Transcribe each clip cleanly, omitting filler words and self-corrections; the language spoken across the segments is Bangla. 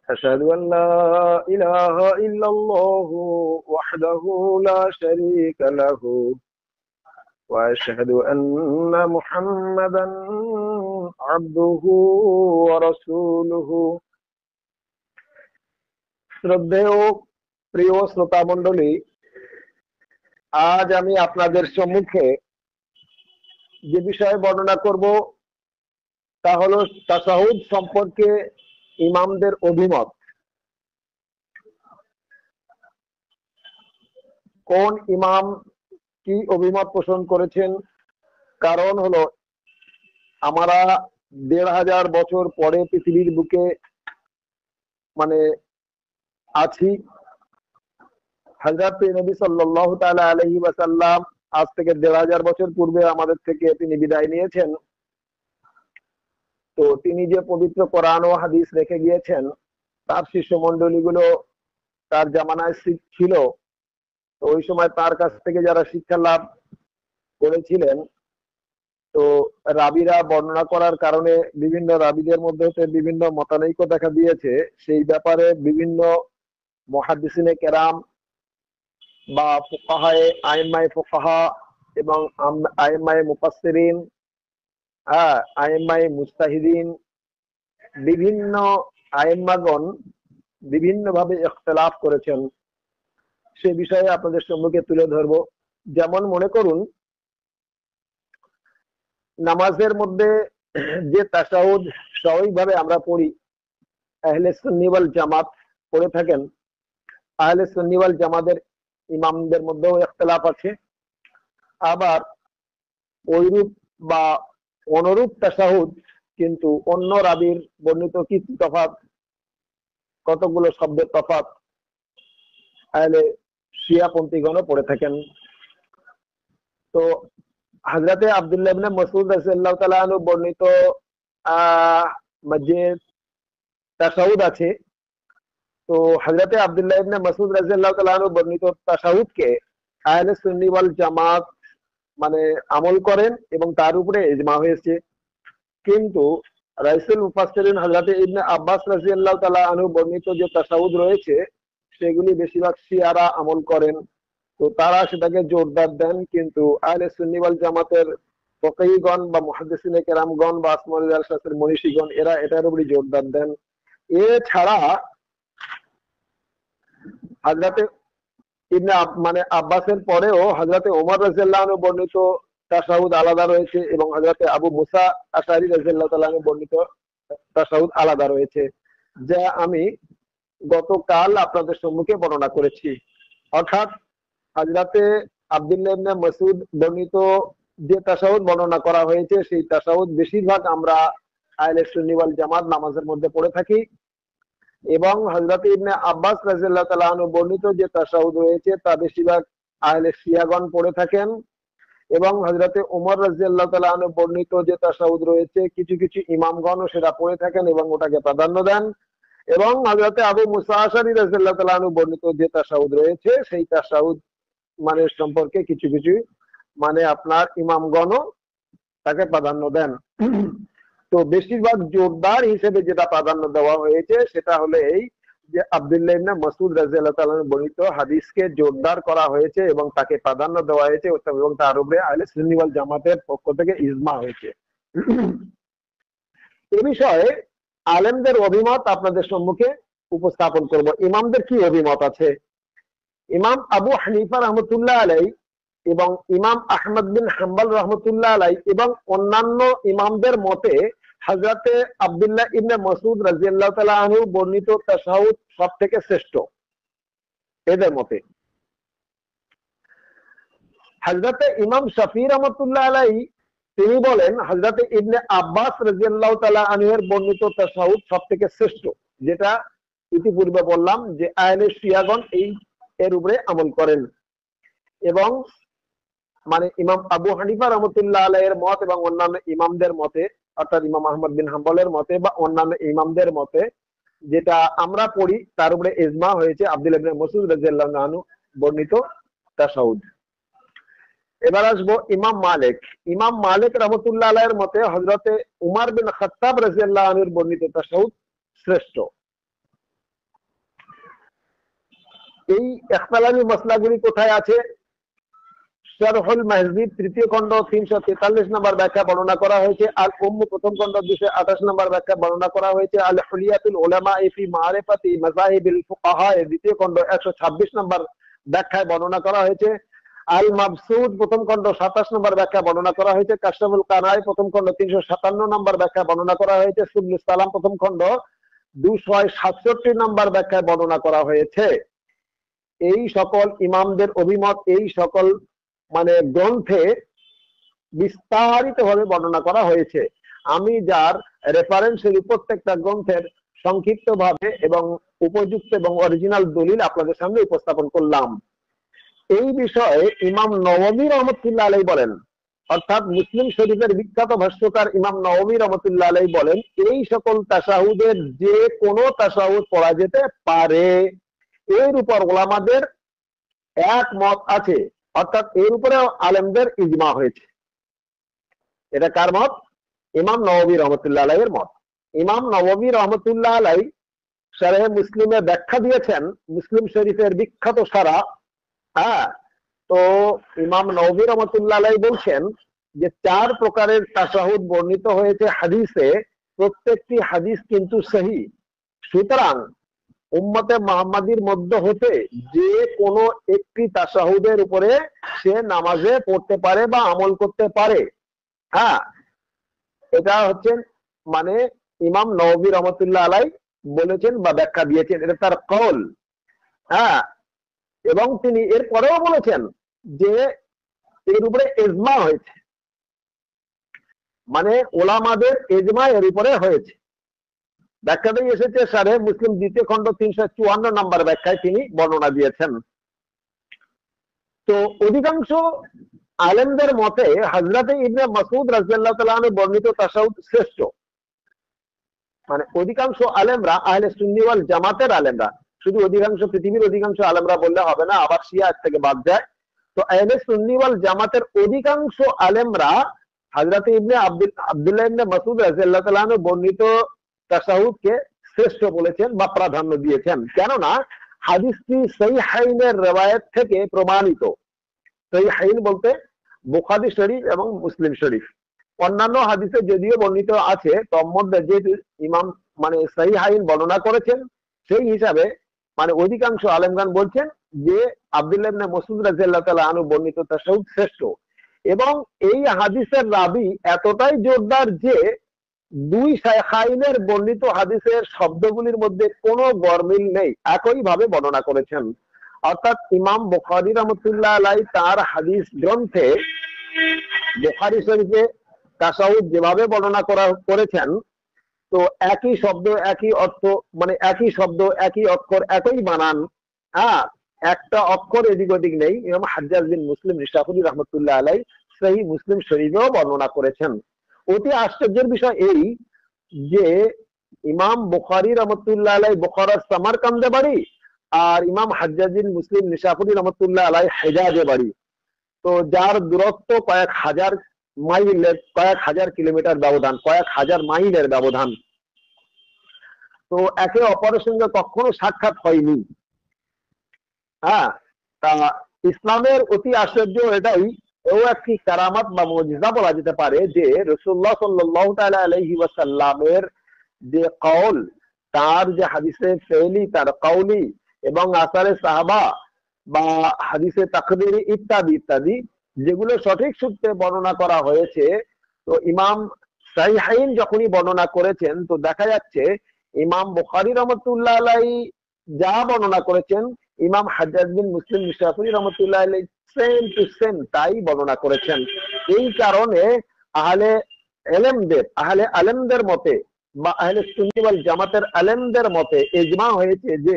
أشهد أن لا إله إلا الله وحده لا شريك له وأشهد أن محمدا عبده ورسوله। শ্রদ্ধেয় প্রিয় শ্রোতা মণ্ডলী, আজ আমি আপনাদের সম্মুখে যে বিষয়ে বর্ণনা করব তা হলো তাশাহুদ সম্পর্কে ইমামদের অভিমত। কোন ইমাম কি অভিমত পোষণ করেছেন? কারণ হলো আমরা ১,৫০০ বছর পরে পৃথিবীর বুকে আছি। হযরত নবী সাল্লাল্লাহু তাআলা আলাইহি ওয়াসাল্লাম আজ থেকে ১,৫০০ বছর পূর্বে আমাদের থেকে তিনি বিদায় নিয়েছেন। তো তিনি যে পবিত্র কোরআন ও হাদিস রেখে গিয়েছেন, তার শিষ্যমণ্ডলীগুলো তার জামানায় ছিল। তো ওই সময় তার কাছ থেকে যারা শিক্ষা লাভ করেছিলেন, তো রাবীরা বর্ণনা করার কারণে বিভিন্ন রাবীদের মধ্যে বিভিন্ন মতানৈক্য দেখা দিয়েছে। সেই ব্যাপারে বিভিন্ন মুহাদ্দিসিনে কেরাম বা ফুকাহায়ে আইম্মায়ে ফুকাহা এবং আইম্মায়ে মুফাসসিরিন, আইম্মায়ে মুজতাহিদিন, বিভিন্ন আইম্মাগণ বিভিন্নভাবে ইখতিলাফ করেছেন। সে বিষয়ে আপনাদের সম্মুখে তুলে ধরব। যেমন মনে করুন, নামাজের মধ্যে যে তাশাহুদ স্বাভাবিকভাবে আমরা পড়ি, আহলে সুন্নি ওয়াল জামাত পড়ে থাকেন। আহলে সুন্নি ওয়াল জামাতের ইমামদের মধ্যেও ইখতিলাফ আছে। আবার ওইরূপ বা অনুরূপ তাশাহুদ কিন্তু অন্য রাবীর বর্ণিত কিছু তফাৎ, কতগুলো শব্দের তফাৎ আহলে শিয়াপন্থীগণও পড়ে থাকেন। তো হযরতে আব্দুল্লাহ ইবনে মাসউদ রাদিয়াল্লাহু তাআলা আনহু বর্ণিত যে তাশাহুদ আছে, তো হযরতে আব্দুল্লাহ ইবনে মাসউদ রাদিয়াল্লাহু তাআলা আনহু বর্ণিত তাশাহুদকে আহলে সুন্নি ওয়াল জামাত আমল করেন এবং তার উপরে ইজমা হয়েছে। কিন্তু রাইসুল মুফাসসিরিন হযরতে ইবনে আব্বাস রাদিয়াল্লাহু তাআলা আনহু বর্ণিত যে তাশাহুদ রয়েছে, সেগুলি বেশিরভাগ শিয়ারা আমল করেন। তো তারা সেটাকে জোরদার দেন, কিন্তু আহলে সুন্নি ওয়াল জামাতের ফকীহগণ বা মুহাদ্দিসিনে কেরামগণ বা আসমাউল শাস্ত্রের মনীষীগণ এরা এটার উপরই জোরদার দেন। এছাড়া হযরতে ইবনে আব্বাসের পরেও হযরতে ওমর রাদিয়াল্লাহু আনহু বর্ণিত তাশাহুদ আলাদা রয়েছে এবং হযরতে আবু মুসা আশআরী রাদিয়াল্লাহু তাআলা আনহু বর্ণিত তাশাহুদ আলাদা রয়েছে, যা আমি গতকাল আপনাদের সম্মুখে বর্ণনা করেছি। অর্থাৎ হযরতে আব্দুল্লাহ ইবনে মাসউদ বর্ণিত যে তাশাহুদ বর্ণনা করা হয়েছে, সেই তাশাহুদ বেশিরভাগ আমরা আহলে সুন্নি ওয়াল জামাত নামাজের মধ্যে পড়ে থাকি। এবং হযরতে ইবনে আব্বাস রাদিয়াল্লাহু তাআলা আনহু বর্ণিত যে তাশাহুদ রয়েছে, তা বেশিরভাগ আহলে শিয়াগণ পড়ে থাকেন। এবং হযরতে ওমর রাদিয়াল্লাহু তাআলা আনহু বর্ণিত যে তাশাহুদ রয়েছে, কিছু কিছু ইমামগণও সেটা পড়ে থাকেন এবং ওটাকে প্রাধান্য দেন। এবং হযরতে আবু মুসা আশআরী রাদিয়াল্লাহু তাআলা আনহু বর্ণিত যে তাশাহুদ রয়েছে, সেই তাশাহুদ সম্পর্কে কিছু কিছু আপনার ইমামগণও তাকে প্রাধান্য দেন। তো বেশিরভাগ জোরদার হিসেবে যেটা প্রাধান্য দেওয়া হয়েছে, সেটা হলো এই যে আব্দুল্লাহ ইবনে মাসউদ রাদিয়াল্লাহু তাআলা বর্ণিত হাদিসকে জোরদার করা হয়েছে এবং তাকে প্রাধান্য দেওয়া হয়েছে এবং তার উপরে আহলে সুন্নি ওয়াল জামাতের পক্ষ থেকে ইজমা হয়েছে। এ বিষয়ে আলেমদের অভিমত আপনাদের সম্মুখে উপস্থাপন করব। ইমামদের কি অভিমত আছে? ইমাম আবু হানিফা রহমতুল্লাহ আলাইহি এবং ইমাম আহমদ বিন হাম্বল রহমতুল্লাহ আলাইহি এবং অন্যান্য ইমামদের মতে হযরতে আব্দুল্লাহ ইবনে মাসউদ রাদিয়াল্লাহু তাআলা আনহু বর্ণিত তাশাহুদ সবথেকে শ্রেষ্ঠ। এদের মতে হযরতে ইমাম শাফিঈ রহমতুল্লাহ আলাইহি তিনি বলেন হযরতে ইবনে আব্বাস রাদিয়াল্লাহু তাআলা আনহুর বর্ণিত তাশাহুদ সবথেকে শ্রেষ্ঠ, যেটা ইতিপূর্বে বললাম যে আহলে শিয়াগণ এর উপরে আমল করেন। এবং ইমাম আবু হানিফা রহমতুল্লাহ আলাইহির মত এবং অন্যান্য ইমামদের মতে, অর্থাৎ ইমাম আহমদ বিন হাম্বলের মতে বা অন্যান্য ইমামদের মতে যেটা আমরা পড়ি, তার উপরে ইজমা হয়েছে আব্দুল্লাহ ইবনে মাসউদ রাদিয়াল্লাহু আনহু বর্ণিত তাশাহুদ। এবার আসবো ইমাম মালিক। ইমাম মালিক রহমতুল্লাহ আলাইহির মতে হযরতে উমর বিন খাত্তাব রাদিয়াল্লাহু আনহুর বর্ণিত তাশাহুদ শ্রেষ্ঠ। এই ইখতিলাফি মাসলাগুলি কোথায় আছে? শারহুল মাহযিব তৃতীয় খণ্ড 343 নম্বর ব্যাখ্যা বর্ণনা করা হয়েছে। আল উম্ম প্রথম খণ্ড 228 নম্বর ব্যাখ্যা বর্ণনা করা হয়েছে। আল হুলিয়াতুল উলামা ফি মারিফাতি মাযাহিবিল ফুকাহা দ্বিতীয় খণ্ড 126 নম্বর ব্যাখ্যায় বর্ণনা করা হয়েছে। আল মাবসুদ প্রথম খণ্ড 27 নম্বর ব্যাখ্যা বর্ণনা করা হয়েছে। কাশফুল কানাই প্রথম খণ্ড 357 নম্বর ব্যাখ্যা বর্ণনা করা হয়েছে। সুবুলুস সালাম প্রথম খণ্ড 267 নম্বর ব্যাখ্যায় বর্ণনা করা হয়েছে। এই সকল ইমামদের অভিমত এই সকল গ্রন্থে বিস্তারিতভাবে বর্ণনা করা হয়েছে। আমি যার রেফারেন্সের প্রত্যেকটা গ্রন্থের সংক্ষিপ্তভাবে এবং উপযুক্ত এবং অরিজিনাল দলিল আপনাদের সামনে উপস্থাপন করলাম। এই বিষয়ে ইমাম নববী রহমতুল্লাহ আলাইহি বলেন, অর্থাৎ মুসলিম শরীফের বিখ্যাত ভাষ্যকার ইমাম নববী রহমতুল্লাহ আলাইহি বলেন, এই সকল তাশাহুদের যে কোনো তাশাহুদ পড়া যেতে পারে, এর উপর ওলামাদের এক মত আছে, অর্থাৎ এর উপরে আলেমদের ইজমা হয়েছে। এটা কার মত? ইমাম নববী রহমতুল্লাহ আলাইহির মত। ইমাম নববী রহমতুল্লাহ আলাইহি শারহ মুসলিমে ব্যাখ্যা দিয়েছেন মুসলিম শরীফের বিখ্যাত সারা। তো ইমাম নববী রহমতুল্লাহ আলাইহি বলছেন যে 4 প্রকারের তাশাহুদ বর্ণিত হয়েছে হাদিসে, প্রত্যেকটি হাদিস কিন্তু সহি। সুতরাং উম্মতে মুহাম্মাদীর মধ্য হতে যে কোনো একটি তাশাহুদের উপরে সে নামাজে পড়তে পারে বা আমল করতে পারে। এটা হচ্ছে ইমাম নববী রহমতুল্লাহ আলাইহি বলেছেন বা ব্যাখ্যা দিয়েছেন, এটা তার কওল। এবং তিনি এর পরেও বলেছেন যে এর উপরে ইজমা হয়েছে, ওলামাদের ইজমা এর উপরে হয়েছে। ব্যাখ্যাটাই এসেছে শারহ মুসলিম দ্বিতীয় খণ্ড 354 নম্বর ব্যাখ্যায় তিনি বর্ণনা দিয়েছেন। তো অধিকাংশ আলেমদের মতে হযরত ইবনে মাসউদ রাদিয়াল্লাহু তাআলা আনহু বর্ণিত তাশাহুদ শ্রেষ্ঠ। অধিকাংশ আলেমরা আহলে সুন্নি ওয়াল জামাতের আলেমরা, শুধু অধিকাংশ পৃথিবীর অধিকাংশ আলেমরা বললে হবে না, আবার শিয়া থেকে বাদ যায়। তো আহলে সুন্নি ওয়াল জামাতের অধিকাংশ আলেমরা হযরত আব্দুল্লাহ ইবনে মাসউদ রাদিয়াল্লাহু তাআলা আনহু বর্ণিত তাশাহুদকে শ্রেষ্ঠ বলেছেন বা প্রাধান্য দিয়েছেন। কেননা হাদিসটি সহিহাইনের রওয়ায়াত থেকে প্রমাণিত। সহিহাইন বলতে বুখারী শরীফ এবং মুসলিম শরীফ। অন্যান্য হাদিসে যদিও বর্ণিত আছে, তন্মধ্যে যেহেতু ইমাম সহিহাইন বর্ণনা করেছেন, সেই হিসাবে অধিকাংশ আলেমগান বলছেন যে আব্দুল্লাহ ইবনে মাসউদ রাদিয়াল্লাহু তাআলা আনহু বর্ণিত তাশাহুদ শ্রেষ্ঠ। এবং এই হাদিসের রাবী এতটাই জোরদার যে দুই শাইখাইনের বর্ণিত হাদিসের শব্দগুলির মধ্যে কোনো গরমিল নেই, একই ভাবে বর্ণনা করেছেন। অর্থাৎ ইমাম বুখারী রাহমাতুল্লাহ আলাইহি তার হাদিস গ্রন্থে বুখারী শরীফে তাশাহুদ যেভাবে বর্ণনা করেছেন, তো একই শব্দ একই অর্থ, একই শব্দ একই অক্ষর একই বানান, একটা অক্ষর এদিক ওদিক নেই। ইমাম হাজ্জাজ বিন মুসলিম নিশাপুরী রাহমাতুল্লাহ আলাইহি সহিহ মুসলিম শরীফেও বর্ণনা করেছেন। অতি আশ্চর্যের বিষয় এই যে ইমাম বুখারী রাহমাতুল্লাহ আলাইহি বুখারার সামারকান্দে বাড়ি, আর ইমাম হাজ্জাজ বিন মুসলিম নিশাপুরী রাহমাতুল্লাহ আলাইহি হেজাজে বাড়ি। তো যার দূরত্ব কয়েক হাজার মাইলের, কয়েক হাজার কিলোমিটার ব্যবধান, কয়েক হাজার মাইলের ব্যবধান। তো একে অপরের সঙ্গে কখনো সাক্ষাৎ হয়নি। তা ইসলামের অতি আশ্চর্য এটাই, ও একটি কারামাত বা মুজিজা বলা যেতে পারে যে রাসূলুল্লাহ সাল্লাল্লাহু তাআলা আলাইহি ওয়াসাল্লামের যে কওল, তার যে হাদিসে ফেলি, তার কওলি এবং আসারে সাহাবা বা হাদিসে তাকদীরি ইত্যাদি ইত্যাদি যেগুলো সঠিক সূত্রে বর্ণনা করা হয়েছে, তো ইমাম সহিহাইন যখনই বর্ণনা করেছেন, তো দেখা যাচ্ছে ইমাম বুখারী রাহমাতুল্লাহ আলাইহি যা বর্ণনা করেছেন, ইমাম হাজ্জাজ বিন মুসলিম নিশাপুরী রাহমাতুল্লাহ আলাইহি সেম টু সেম তাই বর্ণনা করেছেন। এই কারণে আহলে আলেমদের মতে বা আহলে সুন্নি ওয়াল জামাতের আলেমদের মতে ইজমা হয়েছে যে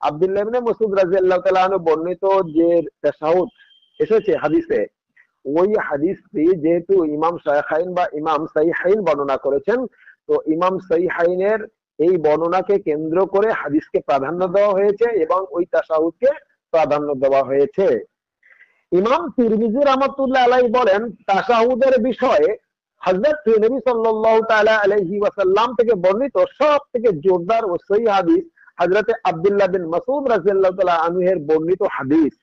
আব্দুল্লাহ ইবনে মাসউদ রাদিয়াল্লাহু তাআলা আনহু বর্ণিত যে তাশাহুদ এসেছে হাদিসে, ওই হাদিসটি যেহেতু ইমাম শাইখাইন বা ইমাম সহিহাইন বর্ণনা করেছেন, তো ইমাম সহিহাইনের এই বর্ণনাকে কেন্দ্র করে হাদিসকে প্রাধান্য দেওয়া হয়েছে এবং ওই তাশাহুদকে প্রাধান্য দেওয়া হয়েছে। ইমাম তিরমিজি রাহমাতুল্লাহ আলাইহি বলেন, তাশাহুদের বিষয়ে হযরত নবী সাল্লাল্লাহু তাআলা আলাইহি ওয়াসাল্লাম থেকে বর্ণিত সব থেকে জোরদার ও সহিহ হাদিস হযরতে আব্দুল্লাহ বিন মাসউদ রাদিয়াল্লাহু তাআলা আনহু এর বর্ণিত হাদিস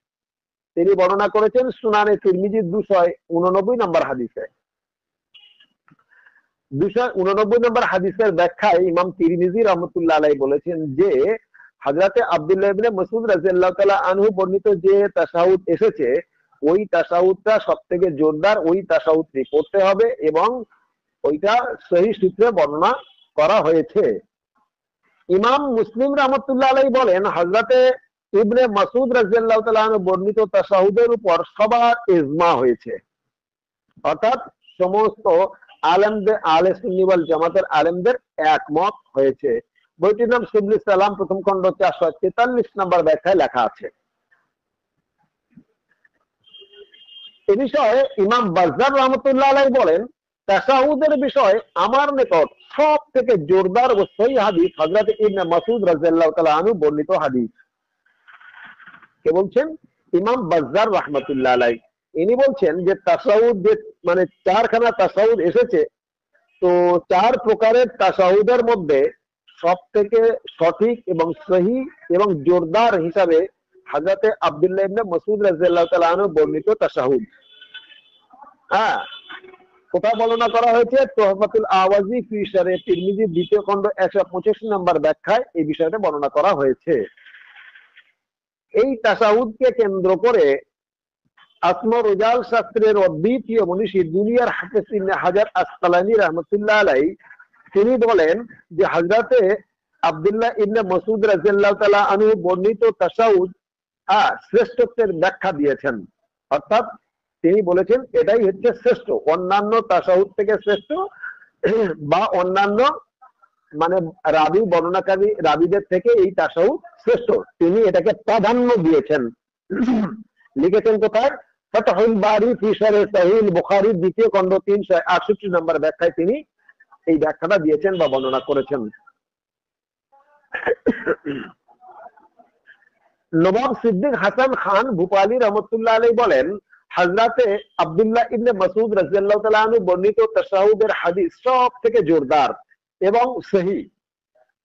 তিনি বর্ণনা করেছেন সুনানে তিরমিজি 289 নম্বর হাদিসে। 289 নম্বর হাদিসের ব্যাখ্যায় ইমাম তিরমিজি রাহমাতুল্লাহ আলাইহি বলেছেন যে হযরতে আব্দুল্লাহ ইবনে মাসউদ রাদিয়াল্লাহু তাআলা আনহু বর্ণিত যে তাশাহুদ এসেছে ওই তাশাহুদটা সবথেকে জোরদার, ওই তাশাহুদটি পড়তে হবে এবং ওইটা সহিহ সূত্রে বর্ণনা করা হয়েছে। ইমাম মুসলিম রাহমাতুল্লাহ আলাইহি বলেন হযরতে ইবনে মাসউদ রাদিয়াল্লাহু তাআলা আনহু বর্ণিত তাশাহুদের উপর সবার ইজমা হয়েছে, অর্থাৎ সমস্ত আলেমদের, আহলে সুন্নি ওয়াল জামাতের আলেমদের একমত হয়েছে। বইটির নাম সুবুলুস সালাম, প্রথম খণ্ড 443 নম্বর ব্যাখ্যায় লেখা আছে। এ বিষয়ে ইমাম বাজ্জার রাহমাতুল্লাহ আলাইহি বলেন তাশাহুদের বিষয়ে আমার নিকট সব থেকে জোরদার ও সহিহ হাদিস হযরত ইবনে মাসউদ রাদিয়াল্লাহু তাআলা আনহু বর্ণিত হাদিস। কে বলছেন? ইমাম বাজ্জার রাহমাতুল্লাহ আলাইহি। ইনি বলছেন যে তাশাহুদ যে মানে চারখানা তাশাহুদ এসেছে, তো চার প্রকারের তাশাহুদের মধ্যে সব থেকে সঠিক এবং সহি এবং জোরদার হিসাবে হযরতে আব্দুল্লাহ ইবনে মাসউদ রাদিয়াল্লাহু তাআলা আনহু বর্ণিত তাশাহুদ। হ্যাঁ, কোথায় বর্ণনা করা হয়েছে? তুহফাতুল আওয়াজি ফি শারহ তিরমিজি দ্বিতীয় খণ্ড 185 নম্বর ব্যাখ্যায় এই বিষয়টা বর্ণনা করা হয়েছে। এই তাশাহুদকে কেন্দ্র করে আসমা রিজাল শাস্ত্রের অদ্বিতীয় মনীষী দুনিয়ার হাফেজ ইবনে হাজার আসকালানী রাহমাতুল্লাহ আলাইহি তিনি বলেন যে হযরতে আব্দুল্লাহ ইবনে মাসউদ রাদিয়াল্লাহু তাআলা আনহু বর্ণিত তাশাহুদ শ্রেষ্ঠত্বের ব্যাখ্যা দিয়েছেন, অর্থাৎ তিনি বলেছেন এটাই হচ্ছে শ্রেষ্ঠ, অন্যান্য তাশাহুদ থেকে শ্রেষ্ঠ বা অন্যান্য মানে রাবি বর্ণনাকারী রাবিদের থেকে এই তাশাহুদ শ্রেষ্ঠ, তিনি এটাকে প্রাধান্য দিয়েছেন। লিখেছেন কোথায়? ফাতহুল বারি ফি শারহ সহিহ বুখারী দ্বিতীয় খণ্ড 368 নম্বর ব্যাখ্যায় তিনি এই ব্যাখ্যাটা দিয়েছেন বা বর্ণনা করেছেন। নবাব সিদ্দিক হাসান খান ভূপালী রহমতুল্লাহ আলাইহি বলেন হযরতে আব্দুল্লাহ ইবনে মাসউদ রাদিয়াল্লাহু তাআলা আনহু বর্ণিত তাশাহুদের হাদিস সব থেকে জোরদার এবং সহি।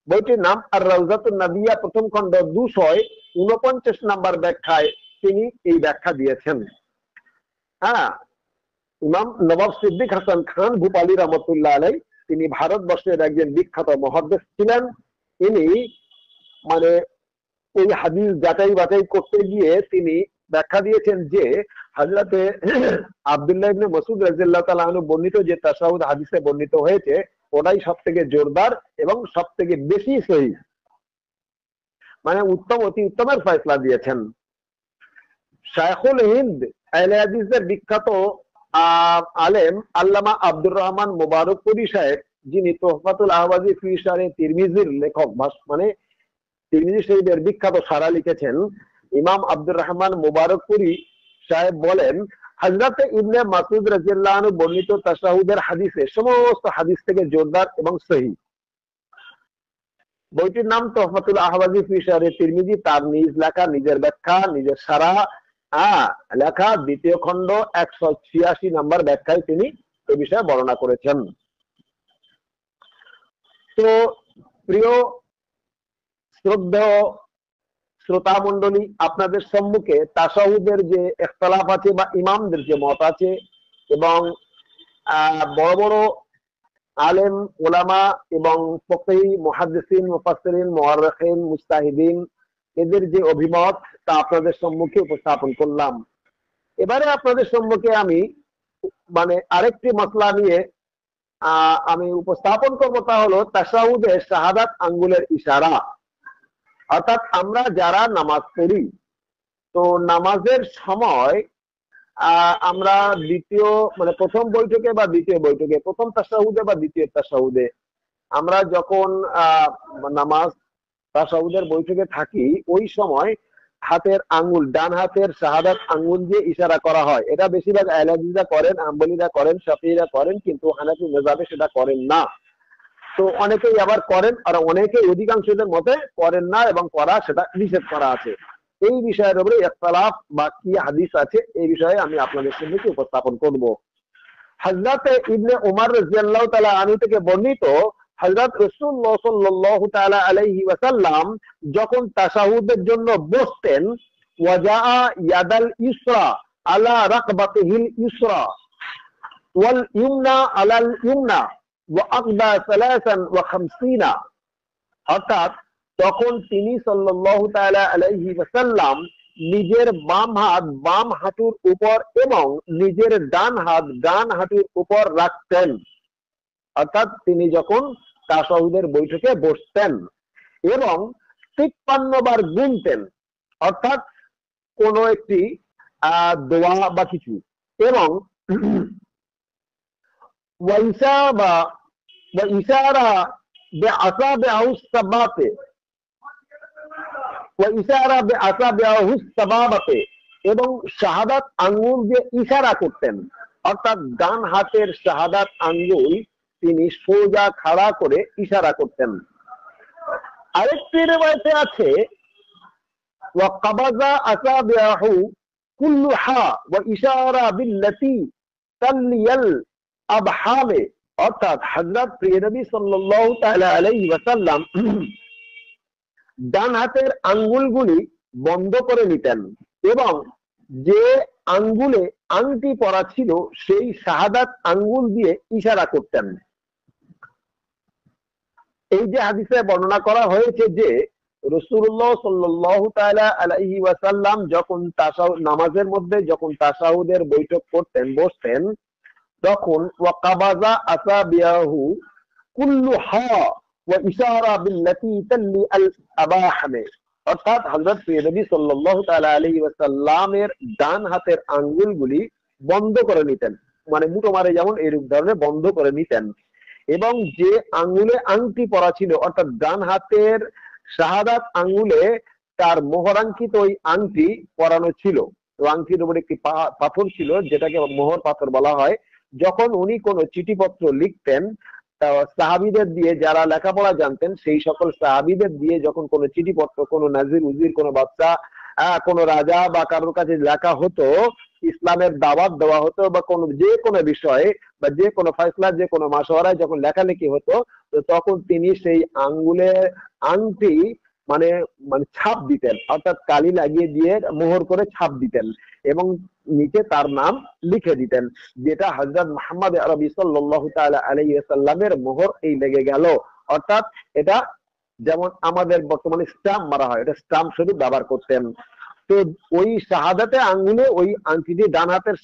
বইটির নাম আর রাউজাতুন নাবিয়া প্রথম খণ্ড 249 নম্বর ব্যাখ্যায় তিনি এই ব্যাখ্যা দিয়েছেন। হ্যাঁ, ইমাম নবাব সিদ্দিক হাসান খান ভূপালী রহমতুল্লাহ আলাইহি তিনি ভারতবর্ষের একজন বিখ্যাত মুহাদ্দিস ছিলেন। ইনি মানে এই হাদিস যাচাই বাছাই করতে গিয়ে তিনি ব্যাখ্যা দিয়েছেন যে হযরতে আব্দুল্লাহ ইবনে মাসউদ রাদিয়াল্লাহু তাআলা আনহু বর্ণিত যে তাশাহুদ হাদিসে বর্ণিত হয়েছে ওটাই সবথেকে জোরদার এবং সবথেকে বেশি সহিহ, মানে উত্তম অতি উত্তমের ফয়সালা দিয়েছেন। শায়খুল হিন্দ আহলে হাদিসের বিখ্যাত আলেম আল্লামা আব্দুর রহমান মুবারকপুরী সাহেব, যিনি তুহফাতুল আহওয়াজি ফি শারহ তিরমিজির লেখক, মানে তিরমিজি শরীফের বিখ্যাত সারা লিখেছেন, ইমাম আব্দুর রহমান মুবারকপুরী সাহেব বলেন হযরতে ইবনে মাসউদ রাদিয়াল্লাহু আনহু বর্ণিত তাশাহুদের হাদিসে সমস্ত হাদিস থেকে জোরদার এবং সহিহ। বইটির নাম তুহফাতুল আহওয়াজি ফি শারহ তিরমিজি, তার নিজ লেখা, নিজের ব্যাখ্যা, নিজের সারা লেখা দ্বিতীয় খণ্ড 186 নম্বর ব্যাখ্যায় তিনি এই বিষয়ে বর্ণনা করেছেন। তো প্রিয় শ্রদ্ধেয় শ্রোতা মণ্ডলী, আপনাদের সম্মুখে তাশাহুদের যে ইখতিলাফ আছে বা ইমামদের যে মত আছে এবং বড় বড় আলেম ওলামা এবং ফকী মুহাদ্দিসিন মুফাসসিরিন মুআররিখিন মুজতাহিদিন এদের যে অভিমত তা আপনাদের সম্মুখে উপস্থাপন করলাম। এবারে আপনাদের সম্মুখে আমি মানে আরেকটি মাসলা নিয়ে আমি উপস্থাপন করব, তা হলো তাশাহুদে শাহাদাত আঙ্গুলের ইশারা। অর্থাৎ আমরা যারা নামাজ পড়ি, তো নামাজের সময় আমরা দ্বিতীয় মানে প্রথম বৈঠকে বা দ্বিতীয় বৈঠকে, প্রথম তাশাহুদে বা দ্বিতীয় তাশাহুদে আমরা যখন নামাজ তাশাহুদের বৈঠকে থাকি, ওই সময় হাতের আঙ্গুল, ডান হাতের শাহাদাত আঙ্গুল দিয়ে ইশারা করা হয়। এটা বেশিরভাগ আহলে হাদিসরা করেন, হাম্বলীরা করেন, শাফিঈরা করেন, কিন্তু হানাফি মাযহাবে সেটা করেন না। তো অনেকেই আবার করেন, আর অনেকেই অধিকাংশদের মতে করেন না এবং করা সেটা নিষেধ করা আছে। এই বিষয়ের উপরে ইখতিলাফ বা কি হাদিস আছে এই বিষয়ে আমি আপনাদের সামনে উপস্থাপন করব। হযরতে ইবনে উমর রাদিয়াল্লাহু তাআলা আনহু থেকে বর্ণিত হযরত রাসূলুল্লাহ সাল্লাল্লাহু তাআলা আলাইহি ওয়াসাল্লাম যখন তাশাহুদের জন্য বসতেন, ওয়াজাআ ইয়াদাল ইসরা আলা রাকবাতিহিল ইসরা ওয়াল ইমনা আলাল ইমনা ওয়া আকদা সালাসান ওয়া খামসিনা। অর্থাৎ তখন তিনি সাল্লাল্লাহু তাআলা আলাইহি ওয়াসাল্লাম নিজের বাম হাত বাম হাঁটুর উপর এবং নিজের ডান হাত ডান হাঁটুর উপর রাখতেন। অর্থাৎ তিনি যখন তাশাহুদের বৈঠকে বসতেন এবং 53 বার গুনতেন, অর্থাৎ কোন একটি দোয়া বা কিছু, এবং ওয়াইসাবা বা ইশারা বিআসাবিহি সাবাতে এবং শাহাদাত আঙ্গুল দিয়ে ইশারা করতেন। অর্থাৎ ডান হাতের শাহাদাত আঙ্গুল তিনি সোজা খাড়া করে ইশারা করতেন। আরেকটি রিওয়ায়াতে আছে ওয়াকাবাজা আসাবিহু কুল্লুহা ওয়া ইশারা বিল্লাতি তালিয়াল আবহামে। অর্থাৎ হযরত প্রিয় নবী সাল্লাল্লাহু তাআলা আলাইহি ওয়াসাল্লাম ডান হাতের আঙ্গুলগুলি বন্ধ করে নিতেন এবং যে আঙ্গুলে আংটি পরা ছিল সেই শাহাদাত আঙ্গুল দিয়ে ইশারা করতেন। এই যে হাদিসে বর্ণনা করা হয়েছে যে রাসূলুল্লাহ সাল্লাল্লাহু তাআলা আলাইহি ওয়াসাল্লাম যখন নামাজের মধ্যে যখন তাশাহুদের বৈঠক করতেন বসতেন, তখন ওয়াকাবাজা আসাবিহু কুল্লুহা ওয়া ইশারা বিল্লাতি তালি আল আবাহমে। অর্থাৎ হযরত প্রিয় নবী সাল্লাল্লাহু তাআলা আলাইহি ওয়াসাল্লামের ডান হাতের আঙ্গুলগুলি বন্ধ করে নিতেন, মানে মুঠো মারে যেমন এইরূপ ধরনের বন্ধ করে নিতেন, এবং যে আঙ্গুলে আংটি পরা ছিল অর্থাৎ ডান হাতের শাহাদাত আঙ্গুলে তার মোহরাঙ্কিত ওই আংটি পরানো ছিল। তো আংটির উপরে একটি পাথর ছিল যেটাকে মোহর পাথর বলা হয়। যখন উনি কোনো চিঠিপত্র লিখতেন সাহাবীদের দিয়ে, যারা লেখাপড়া জানতেন সেই সকল সাহাবীদের দিয়ে যখন কোনো চিঠিপত্র কোনো নাজির উজির কোনো বাচ্চা কোনো রাজা বা কারোর কাছে লেখা হতো, ইসলামের দাওয়াত দেওয়া হতো বা কোনো যে কোনো বিষয়ে বা যে কোনো ফয়সলা যে কোনো মাসওয়ারায় যখন লেখালেখি হতো, তো তখন তিনি সেই আঙ্গুলের আংটি মানে মানে ছাপ দিতেন, অর্থাৎ কালি লাগিয়ে দিয়ে মোহর করে ছাপ দিতেন এবং নিচে তার নাম লিখে দিতেন, যেটা হযরত মুহাম্মদ আরবি সাল্লাল্লাহু তাআলা আলাইহি ওয়াসাল্লামের মোহর এই লেগে গেল। অর্থাৎ এটা যেমন আমাদের বর্তমানে স্ট্যাম্প মারা হয়, এটা স্ট্যাম্প স্বরূপ ব্যবহার করতেন। তো ওই শাহাদাতে আঙ্গুলে ওই আংটিটি, ডান হাতের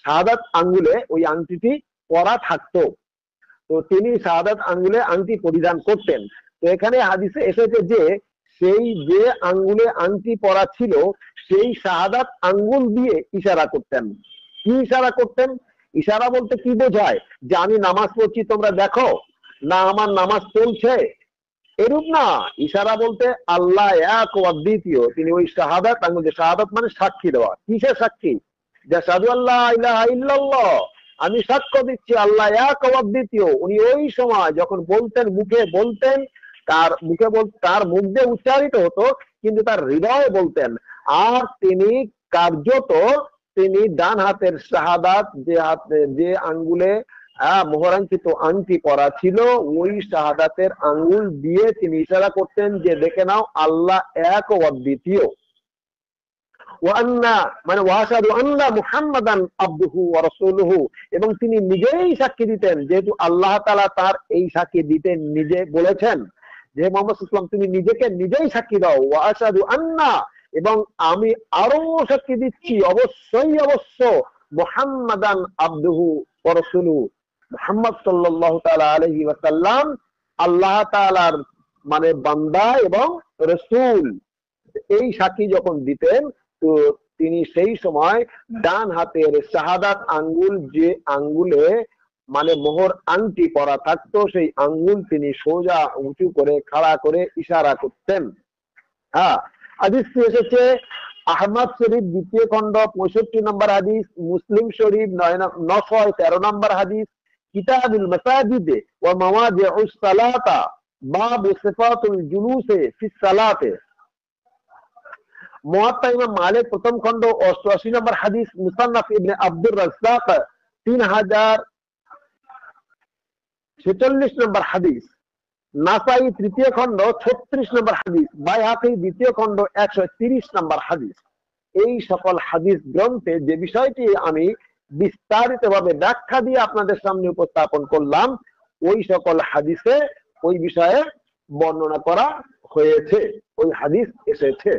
শাহাদাত আঙ্গুলে ওই আংটিটি পরা থাকতো। তো তিনি শাহাদাত আঙ্গুলে আংটি পরিধান করতেন। তো এখানে হাদিসে এসেছে যে সেই যে আঙ্গুলে আংটি পরা ছিল সেই শাহাদাত আঙ্গুল দিয়ে ইশারা করতেন। কি ইশারা করতেন? ইশারা বলতে কি বোঝায়? যে আমি নামাজ পড়ছি তোমরা দেখো, না আমার নামাজ চলছে, এরূপ না। ইশারা বলতে আল্লাহ এক ও অদ্বিতীয়, তিনি ওই শাহাদাত আঙ্গুল, যে শাহাদাত মানে সাক্ষী দেওয়া। কিসের সাক্ষী? যে সাদু আল্লাহ ইলাহা ইল্লাল্লাহ, আমি সাক্ষ্য দিচ্ছি আল্লাহ এক ও অদ্বিতীয়। উনি ওই সময় যখন বলতেন, মুখে বলতেন, তার মুখ দিয়ে উচ্চারিত হতো কিন্তু তার হৃদয়ে বলতেন। আর তিনি কার্যত তিনি ডান হাতের শাহাদাত যে আঙ্গুলে মোহরাঙ্কিত আংটি পরা ছিল ওই শাহাদাতের আঙ্গুল দিয়ে তিনি ইশারা করতেন যে দেখে নাও আল্লাহ এক ও অদ্বিতীয়। মানে ওয়াশহাদু আন্না মুহাম্মাদান আবদুহু ওয়া রাসূলুহু, এবং তিনি নিজেই সাক্ষী দিতেন, যেহেতু আল্লাহ তাআলা তার এই সাক্ষী দিতে নিজে বলেছেন যে মুহাম্মদ সাল্লাল্লাহু আলাইহি ওয়াসাল্লাম তুমি নিজেকে নিজেই সাক্ষী দাও, ওয়াশহাদু আন্না, এবং আমি আরো সাক্ষী দিচ্ছি অবশ্যই অবশ্য মুহাম্মাদান আবদুহু ওয়া রাসূলুহু, মুহাম্মদ সাল্লাল্লাহু তাআলা আলাইহি ওয়াসাল্লাম আল্লাহ তাআলার মানে বান্দা এবং রাসূল। এই সাক্ষী যখন দিতেন তো তিনি সেই সময় ডান হাতের শাহাদাত আঙ্গুল, যে আঙ্গুলে মানে মোহর আংটি পরা থাকতো, সেই আঙ্গুল তিনি সোজা উঁচু করে খাড়া করে ইশারা করতেন। হ্যাঁ, হাদিস এসেছে আহমদ শরীফ দ্বিতীয় খণ্ড 65 নম্বর হাদিস, মুসলিম শরীফ 913 নম্বর হাদিস, কিতাবুল মাসাজিদ ওয়া মাওয়াদিউস সালাতা বাব সিফাতুল জুলুসে ফিস সালাতে, মুয়াত্তা ইমাম মালিক প্রথম খণ্ড 88 নম্বর হাদিস, মুসান্নাফ ইবনে আব্দুর রাজ্জাক 46 নম্বর হাদিস, নাসাই তৃতীয় খণ্ড 36 নম্বর হাদিস, বাইহাকী দ্বিতীয় খণ্ড 130 নম্বর হাদিস। এই সকল হাদিস গ্রন্থে যে বিষয়টি আমি বিস্তারিতভাবে ব্যাখ্যা দিয়ে আপনাদের সামনে উপস্থাপন করলাম, ওই সকল হাদিসে ওই বিষয়ে বর্ণনা করা হয়েছে, ওই হাদিস এসেছে।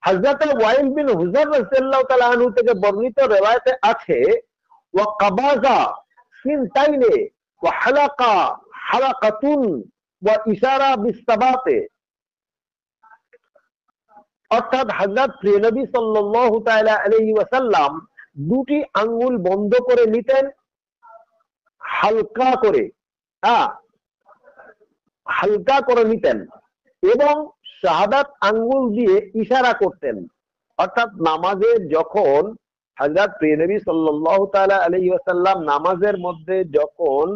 হযরত ওয়াইল বিন হুজর রাদিয়াল্লাহু তাআলা আনহু থেকে বর্ণিত রওয়ায়াতে আছে, ওয়া কাবাজা সিনতাইনে ওয়া হালাকা হালাকাতুন ওয়া ইশারা বিসসাবাতে, অর্থাৎ হযরত প্রিয় নবী সাল্লাল্লাহু তাআলা আলাইহি ওয়াসাল্লাম দুটি আঙ্গুল বন্ধ করে নিতেন, হালকা করে হালকা করে নিতেন এবং শাহাদাত আঙ্গুল দিয়ে ইশারা করতেন। অর্থাৎ নামাজে যখন হযরত প্রিয় নবী সাল্লাল্লাহু তাআলা আলাইহি ওয়াসাল্লাম নামাজের মধ্যে যখন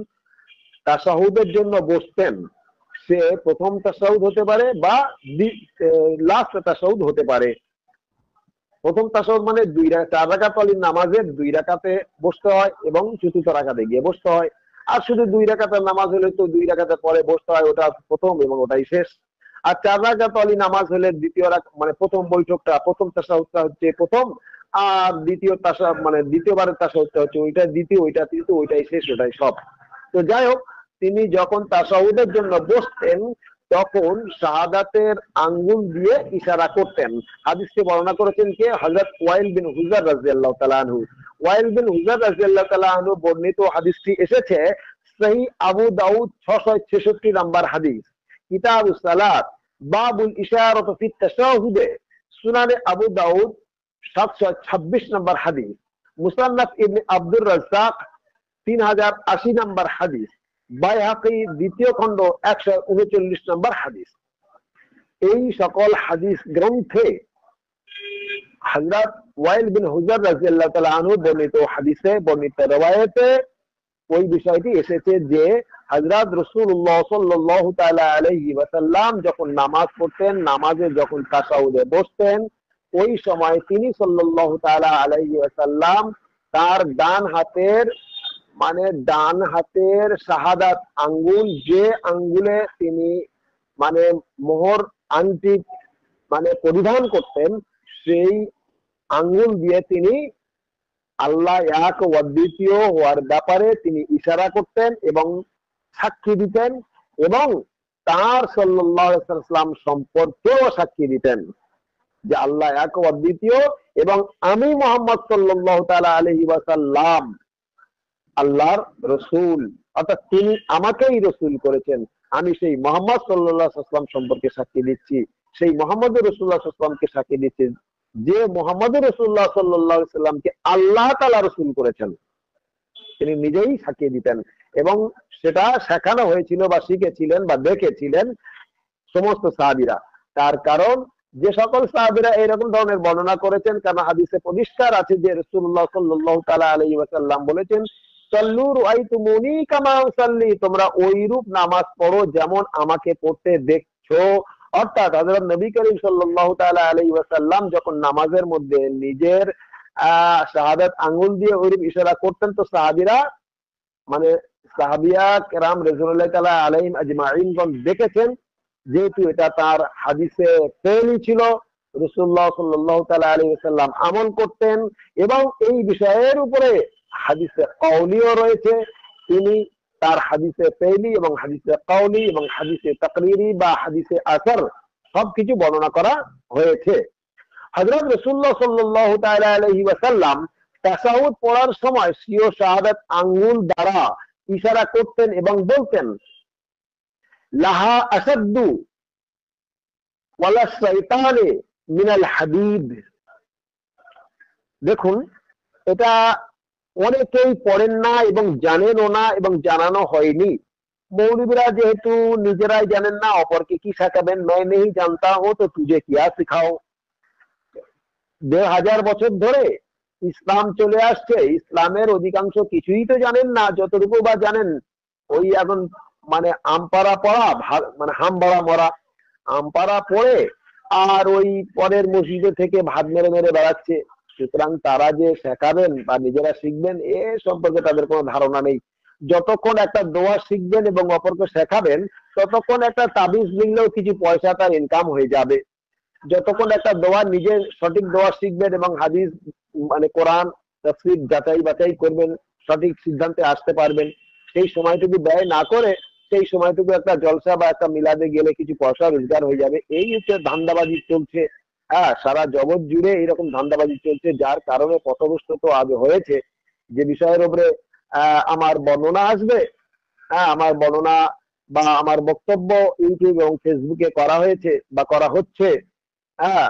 তাশাহুদের জন্য বসতেন, সে প্রথম তাশাহুদ হতে পারে বা লাস্ট তাশাহুদ হতে পারে। প্রথম তাশাহুদ মানে 4 রাকাত ওয়ালি নামাজের 2 রাকাতে বসতে হয় এবং চতুর্থ রাকাতে গিয়ে বসতে হয়। আর শুধু 2 রাকাতের নামাজ হলে তো 2 রাকাতের পরে বসতে হয়, ওটা প্রথম এবং ওটাই শেষ। আর 4 রাকাত ওয়ালি নামাজ হলে দ্বিতীয় মানে প্রথম বৈঠকটা, প্রথম তাশাহুদটা হচ্ছে প্রথম, আর দ্বিতীয় মানে দ্বিতীয়বারের তাশাহুদটা হচ্ছে ওইটা দ্বিতীয়, ওইটা তৃতীয়, ওইটাই শেষ, ওটাই সব। তো যাই হোক, তিনি যখন তাশাহুদের জন্য বসতেন তখন শাহাদাতের আঙ্গুল দিয়ে ইশারা করতেন। হাদিসটি বর্ণনা করেছেন কে? হযরত ওয়াইল বিন হুজর রাদিয়াল্লাহু তাআলা আনহু। ওয়াইল বিন হুজর রাদিয়াল্লাহু তাআলা আনহু বর্ণিত হাদিসটি এসেছে সহিহ আবু দাউদ 666 নম্বর হাদিস, কিতাবুস সালাত, বাবুল ইশারাত ফি তাশাহুদে, সুনানে আবু দাউদ 726 নম্বর হাদিস, মুসান্নাফ ইবনে আব্দুর রাজ্জাক 3080 নম্বর হাদিস, বাইহাকী দ্বিতীয় খণ্ড 139 নম্বর হাদিস। এই সকল হাদিস গ্রন্থে হযরত ওয়াইল বিন হুজর রাদিয়াল্লাহু তাআলা আনহু বর্ণিত হাদিসে, বর্ণিত রওয়ায়াতে ওই বিষয়টি এসেছে যে হযরত রাসূলুল্লাহ সাল্লাল্লাহু তাআলা আলাইহি ওয়াসাল্লাম যখন নামাজ পড়তেন, নামাজে যখন তাশাহুদে বসতেন, ওই সময় তিনি সাল্লাল্লাহু তাআলা আলাইহি ওয়াসাল্লাম তার ডান হাতের শাহাদাত আঙ্গুল, যে আঙ্গুলে তিনি মানে মোহর আংটি পরিধান করতেন, সেই আঙ্গুল দিয়ে তিনি আল্লাহ এক ও অদ্বিতীয় হওয়ার ব্যাপারে তিনি ইশারা করতেন এবং সাক্ষী দিতেন, এবং তার সাল্লাল্লাহু আলাইহি ওয়াসাল্লাম সম্পর্কেও সাক্ষী দিতেন যে আল্লাহ এক ও অদ্বিতীয় এবং আমি মুহাম্মদ সাল্লাল্লাহু তাআলা আলাইহি ওয়াসাল্লাম আল্লাহর রসুল, অর্থাৎ তিনি আমাকেই রসুল করেছেন। আমি সেই মুহাম্মদ সাল্লাল্লাহু আলাইহি ওয়াসাল্লাম সম্পর্কে সাক্ষী দিচ্ছি, সেই মুহাম্মদ রাসূলুল্লাহ সাল্লাল্লাহু আলাইহি ওয়াসাল্লামকে সাক্ষী দিচ্ছি যে মুহাম্মদ রাসূলুল্লাহ সাল্লাল্লাহু আলাইহি ওয়াসাল্লামকে আল্লাহ তাআলা রসুল করেছেন। তিনি নিজেই সাক্ষী দিতেন এবং সেটা শেখানো হয়েছিল বা শিখেছিলেন বা দেখেছিলেন সমস্ত সাহাবীরা। তার কারণ যে সকল সাহাবীরা এরকম ধরনের বর্ণনা করেছেন, কারণ হাদিসে পরিষ্কার আছে যে রাসূলুল্লাহ সাল্লাল্লাহু তাআলা আলাইহি ওয়াসাল্লাম বলেছেন, সাল্লু রাআইতুমুনি কামা উসাল্লি, তোমরা ওইরূপ নামাজ পড়ো যেমন আমাকে পড়তে দেখছো। অর্থাৎ হযরত নবী করিম সাল্লাল্লাহু তাআলা আলাইহি ওয়াসাল্লাম যখন নামাজের মধ্যে নিজের শাহাদাত আঙ্গুল দিয়ে ওইরূপ ইশারা করতেন, তো সাহাবীরা সাহাবিয়া কেরাম রাদিয়াল্লাহু তাআলা আলাইহিম আজমাইনগণ দেখেছেন, যেহেতু এটা তার হাদিসে ফেলি ছিল, রাসূলুল্লাহ সাল্লাল্লাহু তাআলা আলাইহি ওয়াসাল্লাম আমল করতেন এবং এই বিষয়ের উপরে হাদিসে কাউলিও রয়েছে। তিনি তার হাদিসে ফেলি এবং হাদিসে কাউলি এবং হাদিসে তাকরিরি বা হাদিসে আসর সবকিছু বর্ণনা করা হয়েছে। হযরত রাসূলুল্লাহ সাল্লাল্লাহু তাআলা আলাইহি ওয়াসাল্লাম তাশাহুদ পড়ার সময় স্বীয় শাহাদাত আঙ্গুল দ্বারা ইশারা করতেন এবং বলতেন, লাহা আসাদ্দু ওয়ালা শাইতানে মিনাল হাদিদ। দেখুন, এটা অনেকেই পড়েন না এবং জানেনও না এবং জানানো হয়নি। মৌলবীরা যেহেতু নিজেরাই জানেন না, অপরকে কি শেখাবেন? मैं नहीं जानता हूं तो तुझे क्या सिखाओ। 1500 বছর ধরে ইসলাম চলে আসছে, ইসলামের অধিকাংশ কিছুই তো জানেন না, যতটুকু বা জানেন ওই এখন আমপাড়া পড়া, হামবাড়া মরা, আমপাড়া পড়ে আর ওই পরের মসজিদে থেকে ভাত মেরে মেরে বেড়াচ্ছে। সুতরাং তারা যে শেখাবেন বা নিজেরা শিখবেন এ সম্পর্কে তাদের কোনো ধারণা নেই। যতক্ষণ একটা দোয়া শিখবেন এবং অপরকে শেখাবেন, ততক্ষণ একটা তাবিজ লিখলেও কিছু পয়সা তার ইনকাম হয়ে যাবে। যতক্ষণ একটা দোয়া নিজে সঠিক দোয়া শিখবেন এবং হাদিস মানে কোরআন তাফসীর যাচাই বাছাই করবেন, সঠিক সিদ্ধান্তে আসতে পারবেন, সেই সময়টুকু ব্যয় না করে সেই সময়টুকু একটা জলসা বা একটা মিলাদে গেলে কিছু পয়সা রোজগার হয়ে যাবে, এই হচ্ছে ধান্দাবাজি চলছে। হ্যাঁ, সারা জগৎ জুড়ে এইরকম ধান্দাবাজি চলছে, যার কারণে পথভ্রষ্ট আজ হয়েছে। যে বিষয়ের উপরে আমার বর্ণনা আসবে, হ্যাঁ আমার বর্ণনা বা আমার বক্তব্য ইউটিউব এবং ফেসবুকে করা হয়েছে বা করা হচ্ছে, হ্যাঁ,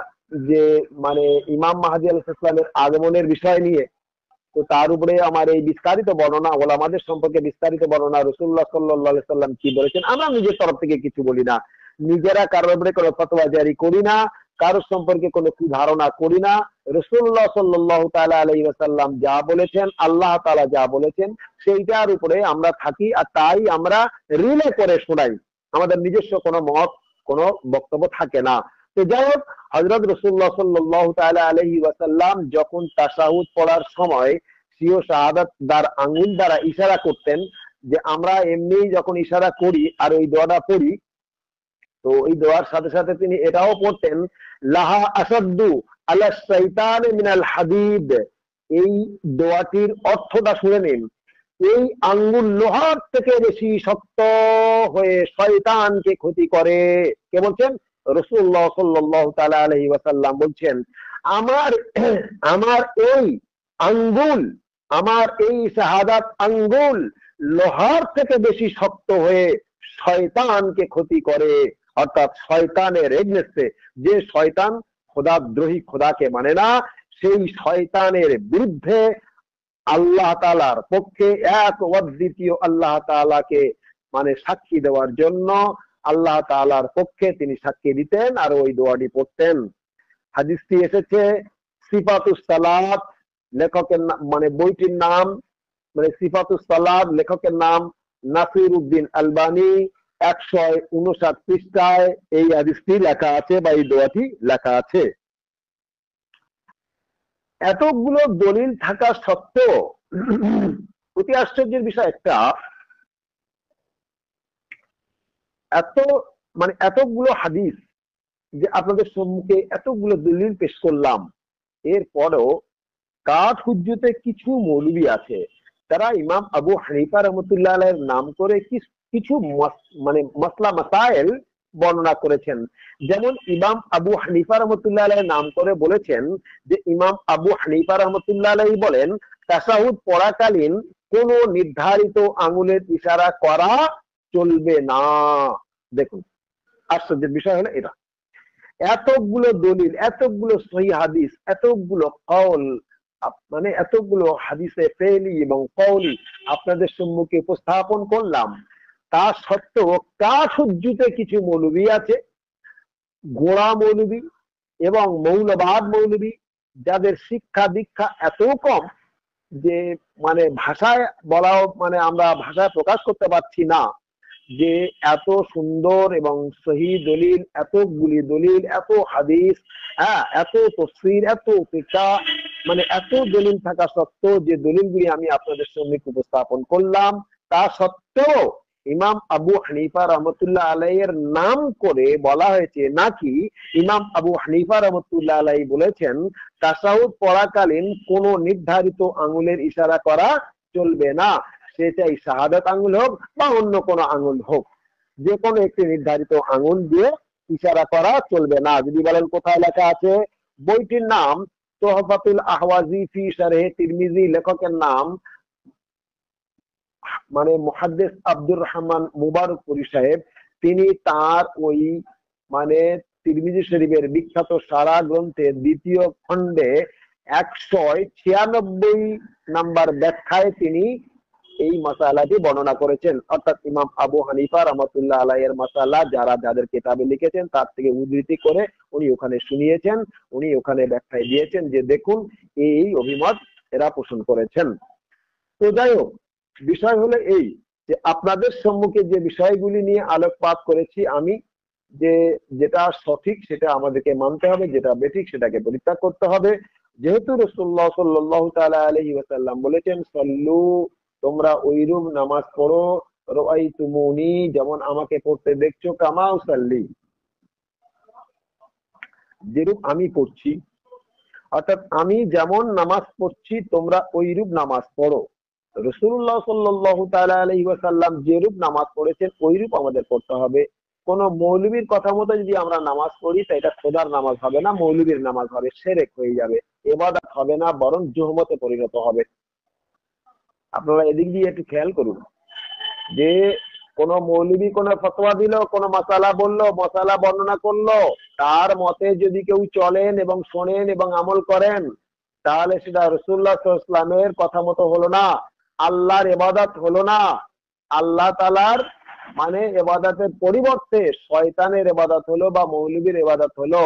যে মানে ইমাম মাহদী আলাইহিস সালামের আগমনের বিষয় নিয়ে। তো তার উপরে আমার এই বিস্তারিত বর্ণনা, ওলামাদের সম্পর্কে বিস্তারিত বর্ণনা, রাসূলুল্লাহ সাল্লাল্লাহু আলাইহি সাল্লাম কি বলেছেন, আমরা নিজের তরফ থেকে কিছু বলি না, নিজেরা কারোর উপরে কোনো ফতোয়া জারি করি না, কারোর সম্পর্কে কোনো কি ধারণা করি না। রাসূলুল্লাহ সাল্লাল্লাহু তাআলা আলাইহি ওয়াসাল্লাম যা বলেছেন, আল্লাহ তাআলা যা বলেছেন, সেইটার উপরে আমরা থাকি, আর তাই আমরা রিলে করে শোনাই। আমাদের নিজস্ব কোনো মত, কোনো বক্তব্য থাকে না। তো যাই হোক, হযরত রাসূলুল্লাহ সাল্লাল্লাহু তাআলা আলাইহি ওয়াসাল্লাম যখন তাশাহুদ পড়ার সময় স্বীয় শাহাদাত দ্বার আঙ্গুল দ্বারা ইশারা করতেন, যে আমরা এমনি যখন ইশারা করি আর ওই দোয়াটা পড়ি, তো ওই দোয়ার সাথে সাথে তিনি এটাও পড়তেন, লাহা আসাদ্দু আলা শাইতান মিনাল হাদিদ। এই দোয়াটির অর্থটা শুনে নিন, এই আঙ্গুল লোহার থেকে বেশি শক্ত হয়ে শয়তানকে ক্ষতি করে। কে বলছেন? রাসূলুল্লাহ সাল্লাল্লাহু তাআলা আলাইহি ওয়াসাল্লাম বলছেন, আমার আমার এই আঙ্গুল, আমার এই শাহাদাত আঙ্গুল লোহার থেকে বেশি শক্ত হয়ে শয়তানকে ক্ষতি করে। অর্থাৎ শয়তানের এগনেস্টে, যে শয়তান খোদাদ্রোহী, খোদাকে মানে না, সেই শয়তানের বিরুদ্ধে আল্লাহ তাআলার পক্ষে এক অদ্বিতীয় আল্লাহ তাআলাকে মানে সাক্ষী দেওয়ার জন্য আল্লাহ তাআলার পক্ষে তিনি সাক্ষী দিতেন আর ওই দোয়াটি পড়তেন। হাদিসটি এসেছে সিফাতুস সালাত, লেখকের মানে বইটির নাম, মানে সিফাতুস সালাত, লেখকের নাম নাসির উদ্দিন আলবানী, 159 পৃষ্ঠায় এই হাদিসটি লেখা আছে বা এই দোয়াটি লেখা আছে। এতগুলো দলিল থাকা সত্ত্বেও অতি আশ্চর্যের বিষয় একটা, এত মানে এতগুলো হাদিস, যে আপনাদের সম্মুখে এতগুলো দলিল পেশ করলাম, এরপরেও কাঠ হুজ্জতে কিছু মৌলবী আছে, তারা ইমাম আবু হানিফা রহমতুল্লাহ আলাইহির নাম করে কিছু মানে মাসলা মাসাইল বর্ণনা করেছেন। যেমন ইমাম আবু হানিফা রহমতুল্লাহ আলাইহির নাম করে বলেছেন যে ইমাম আবু হানিফা রহমতুল্লাহ আলাইহি বলেন, তাশাহুদ পড়াকালীন কোন নির্ধারিত আঙ্গুলের ইশারা করা চলবে না। দেখুন, আশ্চর্যের বিষয় হলো এটা, এতগুলো দলিল, এতগুলো সহিহ হাদিস, এতগুলো কওল, মানে এতগুলো হাদিসে ফেলি এবং কওলি আপনাদের সম্মুখে উপস্থাপন করলাম, তা সত্ত্বেও কাঠুজ্জুতে কিছু মৌলবী আছে, গোড়া মৌলবী এবং মৌলবাদ মৌলবী, যাদের শিক্ষা দীক্ষা এত কম যে মানে ভাষায় বলাও, মানে আমরা ভাষায় প্রকাশ করতে পারছি না, যে এত সুন্দর এবং সহি দলিল, এতগুলি দলিল, এত হাদিস, হ্যাঁ এত তাফসীর, এত ফিকহ, মানে এত দলিল থাকা সত্ত্বেও যে দলিলগুলি আমি আপনাদের সামনে উপস্থাপন করলাম, তা সত্ত্বেও ইমাম আবু হানিফা রহমতুল্লাহ আলাইহির নাম করে বলা হয়েছে নাকি ইমাম আবু হানিফা রহমতুল্লাহ আলাইহি বলেছেন তাশাহুদ পড়াকালীন কোন নির্ধারিত আঙ্গুলের ইশারা করা চলবে না, সেটাই শাহাদাত আঙ্গুল হোক বা অন্য কোনো আঙ্গুল হোক, যে কোনো একটি নির্ধারিত আঙ্গুল দিয়ে ইশারা করা চলবে না। যদি বলেন কোথায় লেখা আছে, বইটির নাম তোহফাতুল আহওয়াজি ফি শারহে তিরমিজি, লেখকের নাম মানে মুহাদ্দিস আব্দুর রহমান মুবারকপুরী সাহেব, তিনি তার ওই মানে তিরমিজি শরীফের বিখ্যাত সারা গ্রন্থের দ্বিতীয় খণ্ডে 196 নাম্বার ব্যাখ্যায় তিনি এই মাসালাটি বর্ণনা করেছেন। অর্থাৎ ইমাম আবু হানিফা রহমতুল্লাহ আলাইহির মাসালা যারা যাদের কিতাবে লিখেছেন তার থেকে উদ্ধৃতি করে উনি ওখানে শুনিয়েছেন, উনি ওখানে ব্যাখ্যায় দিয়েছেন যে দেখুন এই অভিমত এরা পোষণ করেছেন। তো যাই হোক, বিষয় হলো এই যে আপনাদের সম্মুখে যে বিষয়গুলি নিয়ে আলোকপাত করেছি আমি, যে যেটা সঠিক সেটা আমাদেরকে মানতে হবে, যেটা বেঠিক সেটাকে পরিত্যাগ করতে হবে। যেহেতু রাসূলুল্লাহ সাল্লাল্লাহু তাআলা আলাইহি ওয়াসাল্লাম বলেছেন সল্লু তোমরা ওইরূপ নামাজ পড়ো, রাআইতুমুনি, যেমন আমাকে পড়তে দেখছো, কামা উসাল্লি, যেরূপ আমি পড়ছি। অর্থাৎ আমি যেমন নামাজ পড়ছি তোমরা ওইরূপ নামাজ পড়ো। রাসূলুল্লাহ সাল্লাল্লাহু তাআলা আলাইহি ওয়াসাল্লাম যেরূপ নামাজ পড়েছেন ওইরূপ আমাদের পড়তে হবে। কোন মৌলবীর কথা মতো যদি আমরা নামাজ পড়ি তা এটা খোদার নামাজ হবে না, মৌলবীর নামাজ হবে, শিরক হয়ে যাবে, ইবাদত হবে না, বরং জুহমতে পরিণত হবে। আপনারা এদিক দিয়ে একটু খেয়াল করুন যে কোন মৌলবী কোন ফতোয়া দিল, কোন মাসালা বললো, মাসালা বর্ণনা করলো, তার মতে যদি কেউ চলেন এবং শোনেন এবং আমল করেন, তাহলে সেটা রাসূলুল্লাহ সাল্লাল্লাহু আলাইহি ওয়াসাল্লামের কথা মতো হলো না, আল্লাহর ইবাদত হলো না। আল্লাহ তাআলার মানে ইবাদতের পরিবর্তে শয়তানের ইবাদত হলো বা মৌলবীর ইবাদত হলো,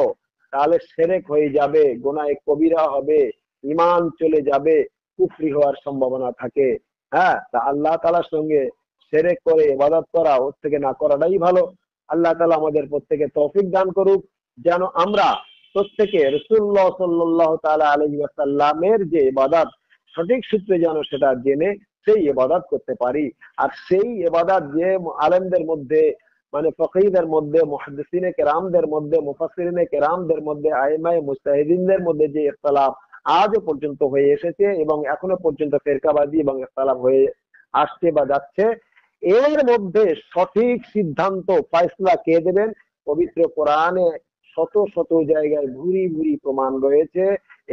তাহলে শিরক হয়ে যাবে, গুনাহে কবিরা হবে, ঈমান চলে যাবে, কুফরি হওয়ার সম্ভাবনা থাকে। হ্যাঁ, তা আল্লাহ তাআলার সঙ্গে শিরক করে ইবাদত করা, ওর থেকে না করাটাই ভালো। আল্লাহ তাআলা আমাদের প্রত্যেকে তৌফিক দান করুক, যেন আমরা প্রত্যেকে রাসূলুল্লাহ সাল্লাল্লাহু তাআলা আলাইহি ওয়াসাল্লামের যে ইবাদত সঠিক সূত্রে যেন সেটা জেনে সেই ইবাদত করতে পারি। আর সেই ইবাদত যে আলেমদের মধ্যে মানে ফকীহদের মধ্যে, মুহাদ্দিসিনে কেরামদের মধ্যে, মুফাসসিরিনে কেরামদের মধ্যে, আইমায়ে মুজতাহিদিনদের মধ্যে যে ইখতিলাফ আজও পর্যন্ত হয়ে এসেছে এবং এখনো পর্যন্ত ফিরকাবাদী এবং ইখতিলাফ হয়ে আসছে বা যাচ্ছে, এর মধ্যে সঠিক সিদ্ধান্ত ফয়সালা কে দেবেন? পবিত্র কোরআনে শত শত জায়গায় ভুরি ভুরি প্রমাণ রয়েছে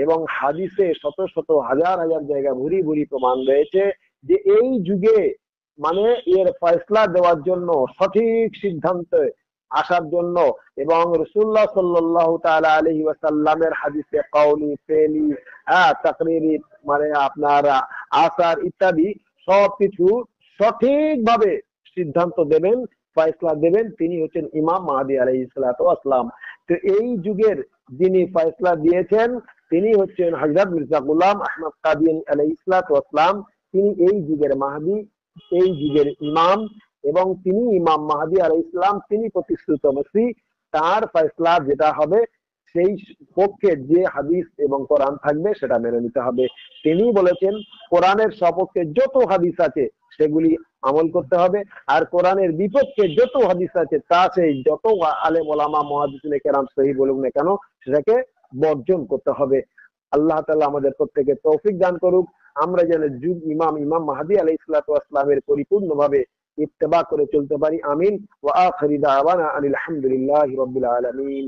এবং হাদিসে শত শত হাজার হাজার জায়গায় ভুরি ভুরি প্রমাণ রয়েছে যে এই যুগে মানে এর ফয়সালা দেওয়ার জন্য, সঠিক সিদ্ধান্ত আসার জন্য এবং রাসূলুল্লাহ সাল্লাল্লাহু তাআলা আলাইহি ওয়াসাল্লামের হাদিসে কাউলি, ফেলি, তাকরিরি মানে আপনার আসার ইত্যাদি সবকিছু সঠিকভাবে সিদ্ধান্ত দেবেন, ফয়সালা দেবেন, তিনি হচ্ছেন ইমাম মাহদী আলাইহিস সালাতু ওয়াস সালাম। তো এই যুগের যিনি ফয়সালা দিয়েছেন তিনি হচ্ছেন হযরত মির্জা গোলাম আহমদ কাদিয়ানী আলাইহিস সালাতু ওয়াস সালাম। তিনি এই যুগের মাহদী, এই যুগের ইমাম এবং তিনি ইমাম মাহদী আলাইহিস সালাম, তিনি প্রতিশ্রুত মসিহ। তার ফয়সালা যেটা হবে সেই পক্ষে যে হাদিস এবং কোরআন থাকবে সেটা মেনে নিতে হবে। তিনি বলেছেন কোরআনের সপক্ষে যত হাদিস আছে সেগুলি আমল করতে হবে, আর কোরআনের বিপক্ষে যত হাদিস আছে তা সেই যত আলেম ওলামা মুহাদ্দিসিনে কেরাম সহিহ বলুক না কেন সেটাকে বর্জন করতে হবে। আল্লাহ তাআলা আমাদের প্রত্যেকে তৌফিক দান করুক, আমরা যেন ইমাম মাহদী আলাইহিস সালাতু ওয়াস সালামের পরিপূর্ণভাবে ইত্তেবা করে চলতে পারি। আমিন। ওয়া আখিরু দাওয়ানা আনিল হামদুলিল্লাহি রাব্বিল আলামিন।